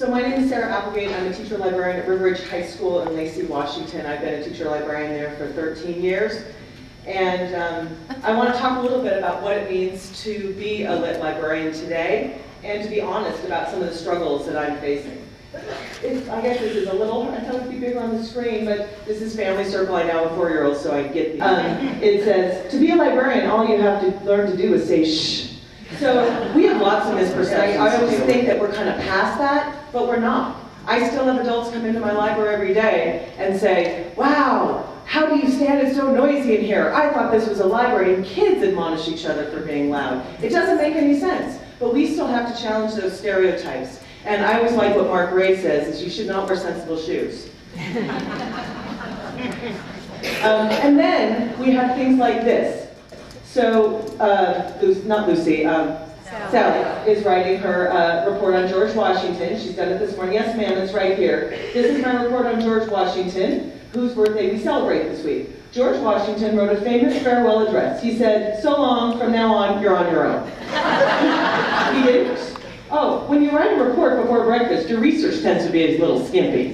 So my name is Sarah Applegate. I'm a teacher librarian at River Ridge High School in Lacey, Washington. I've been a teacher librarian there for 13 years. And I want to talk a little bit about what it means to be a lit librarian today and to be honest about some of the struggles that I'm facing. I guess this is a little, I thought it would be bigger on the screen, but this is Family Circle. I now have a 4-year-old, so I get it says, to be a librarian, all you have to learn to do is say shh. So we have lots of misperceptions. I always think that we're kind of past that, but we're not. I still have adults come into my library every day and say, wow, how do you stand it so noisy in here? I thought this was a library, and kids admonish each other for being loud. It doesn't make any sense, but we still have to challenge those stereotypes. And I always like what Mark Ray says, is you should not wear sensible shoes. And then we have things like this. So, Sally is writing her report on George Washington. She's done it this morning. Yes, ma'am, it's right here. This is my report on George Washington, whose birthday we celebrate this week. George Washington wrote a famous farewell address. He said, so long, from now on, you're on your own. He didn't. Oh, when you write a report before breakfast, your research tends to be a little skimpy.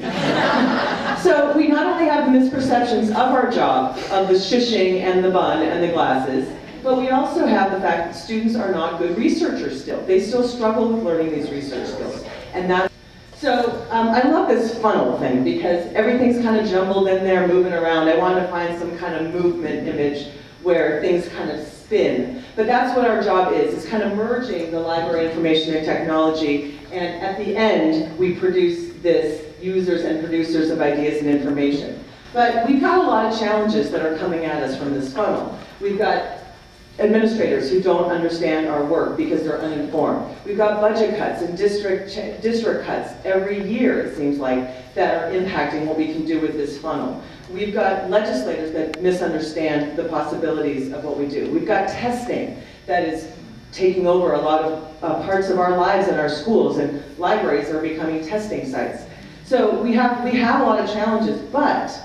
So we not only have the misperceptions of our job, of the shushing and the bun and the glasses, but we also have the fact that students are not good researchers still. They still struggle with learning these research skills. And that's so I love this funnel thing because everything's kind of jumbled in there, moving around. I wanted to find some kind of movement image where things kind of spin. But that's what our job is. It's kind of merging the library information and technology, and at the end, we produce this users and producers of ideas and information. But we've got a lot of challenges that are coming at us from this funnel. We've got administrators who don't understand our work because they're uninformed. We've got budget cuts and district cuts every year, it seems like, that are impacting what we can do with this funnel. We've got legislators that misunderstand the possibilities of what we do. We've got testing that is taking over a lot of parts of our lives in our schools, and libraries are becoming testing sites. So we have a lot of challenges, but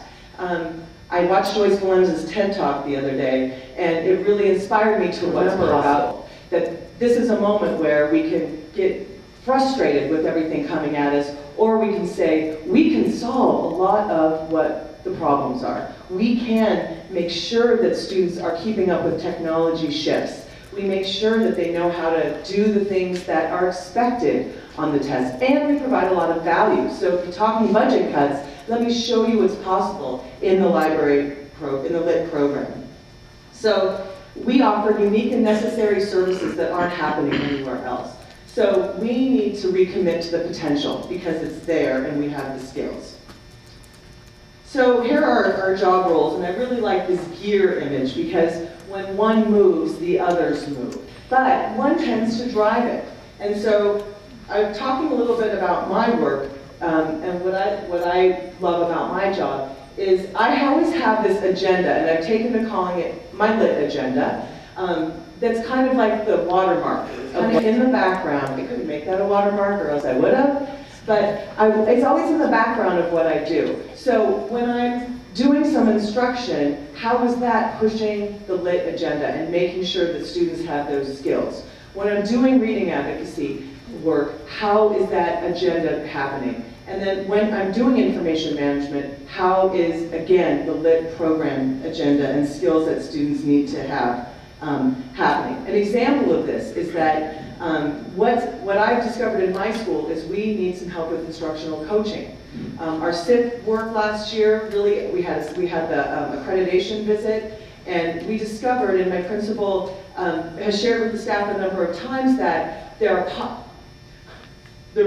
I watched Joyce Valenza's TED Talk the other day, and it really inspired me to what's possible. That this is a moment where we can get frustrated with everything coming at us, or we can say, we can solve a lot of what the problems are. We can make sure that students are keeping up with technology shifts. We make sure that they know how to do the things that are expected on the test, and we provide a lot of value. So if you're talking budget cuts, let me show you what's possible in the in the LIT program. So we offer unique and necessary services that aren't happening anywhere else. So we need to recommit to the potential because it's there and we have the skills. So here are our job roles, and I really like this gear image because when one moves, the others move. But one tends to drive it. And so I'm talking a little bit about my work, and what I love about my job is I always have this agenda, and I've taken to calling it my lit agenda. That's kind of like the watermark. Kind of in the background. I couldn't make that a watermark, or else I would have. But it's always in the background of what I do. So when I'm doing some instruction, how is that pushing the lit agenda and making sure that students have those skills? When I'm doing reading advocacy work, how is that agenda happening? And then when I'm doing information management, how is, again, the lit program agenda and skills that students need to have happening? An example of this is that what I've discovered in my school is we need some help with instructional coaching. Our SIP work last year, really, we had the accreditation visit, and we discovered, and my principal has shared with the staff a number of times, that there are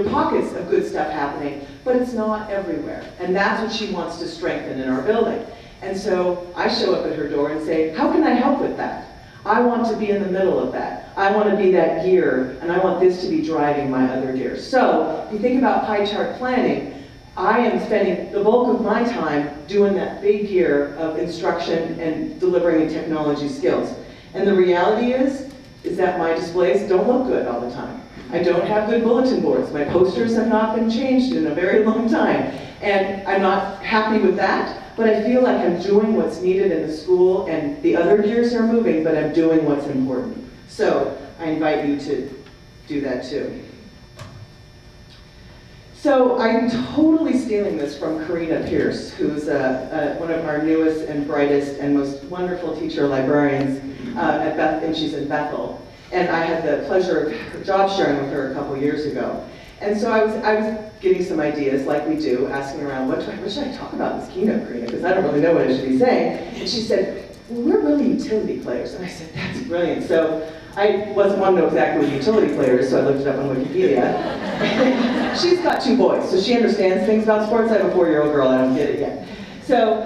pockets of good stuff happening, but it's not everywhere. And that's what she wants to strengthen in our building. And so I show up at her door and say, how can I help with that? I want to be in the middle of that. I want to be that gear, and I want this to be driving my other gears. So if you think about pie chart planning, I am spending the bulk of my time doing that big gear of instruction and delivering technology skills. And the reality is that my displays don't look good all the time. I don't have good bulletin boards. My posters have not been changed in a very long time. And I'm not happy with that, but I feel like I'm doing what's needed in the school, and the other gears are moving, but I'm doing what's important. So I invite you to do that too. So So I'm totally stealing this from Karina Pierce, who's one of our newest and brightest and most wonderful teacher librarians at Beth, and she's in Bethel. And I had the pleasure of job sharing with her a couple years ago. And so I was getting some ideas, like we do, asking around, what should I talk about in this keynote, Karina? Because I don't really know what I should be saying. And she said, well, we're really utility players. And I said, that's brilliant. So I wasn't one to know exactly what utility player is, so I looked it up on Wikipedia. She's got 2 boys, so she understands things about sports. I have a 4-year-old girl, I don't get it yet. So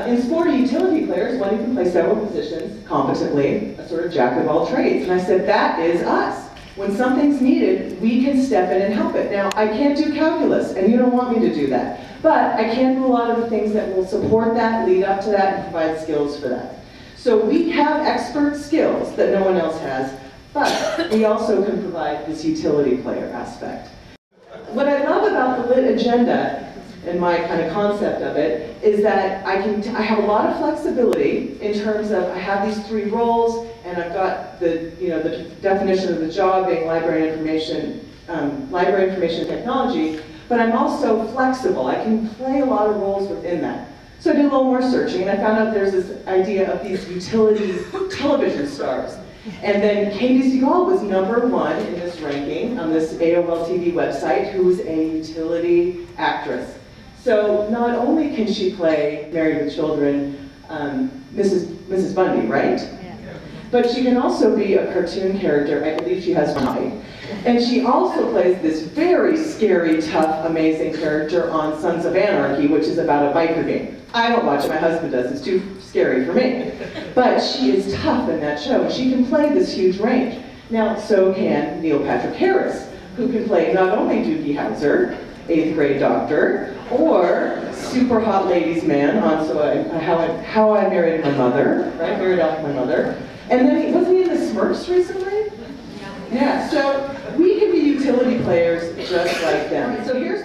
in sport, a utility player is one who can play several positions competently, a sort of jack of all trades. And I said, that is us. When something's needed, we can step in and help it. Now, I can't do calculus, and you don't want me to do that. But I can do a lot of the things that will support that, lead up to that, and provide skills for that. So we have expert skills that no one else has, but we also can provide this utility player aspect. What I love about the lit agenda, and my kind of concept of it, is that I have a lot of flexibility in terms of I have these 3 roles, and I've got the definition of the job being library information technology, but I'm also flexible. I can play a lot of roles within that. So I did a little more searching, and I found out there's this idea of these utility television stars. And then Katie Seagal was #1 in this ranking on this AOL TV website, who's a utility actress. So not only can she play Married with Children, Mrs. Bundy, right? Yeah. But she can also be a cartoon character. I believe she has 1 eye. And she also plays this very scary, tough, amazing character on Sons of Anarchy, which is about a biker gang. I don't watch it, my husband does, it's too scary for me. But she is tough in that show, and she can play this huge range. Now, so can Neil Patrick Harris, who can play not only Doogie Howser, 8th grade doctor, or super hot ladies man on How I Married My Mother, right? Married Off My Mother. And then, wasn't he in the Smurfs recently? Yeah, so we can be utility players just like them. So here's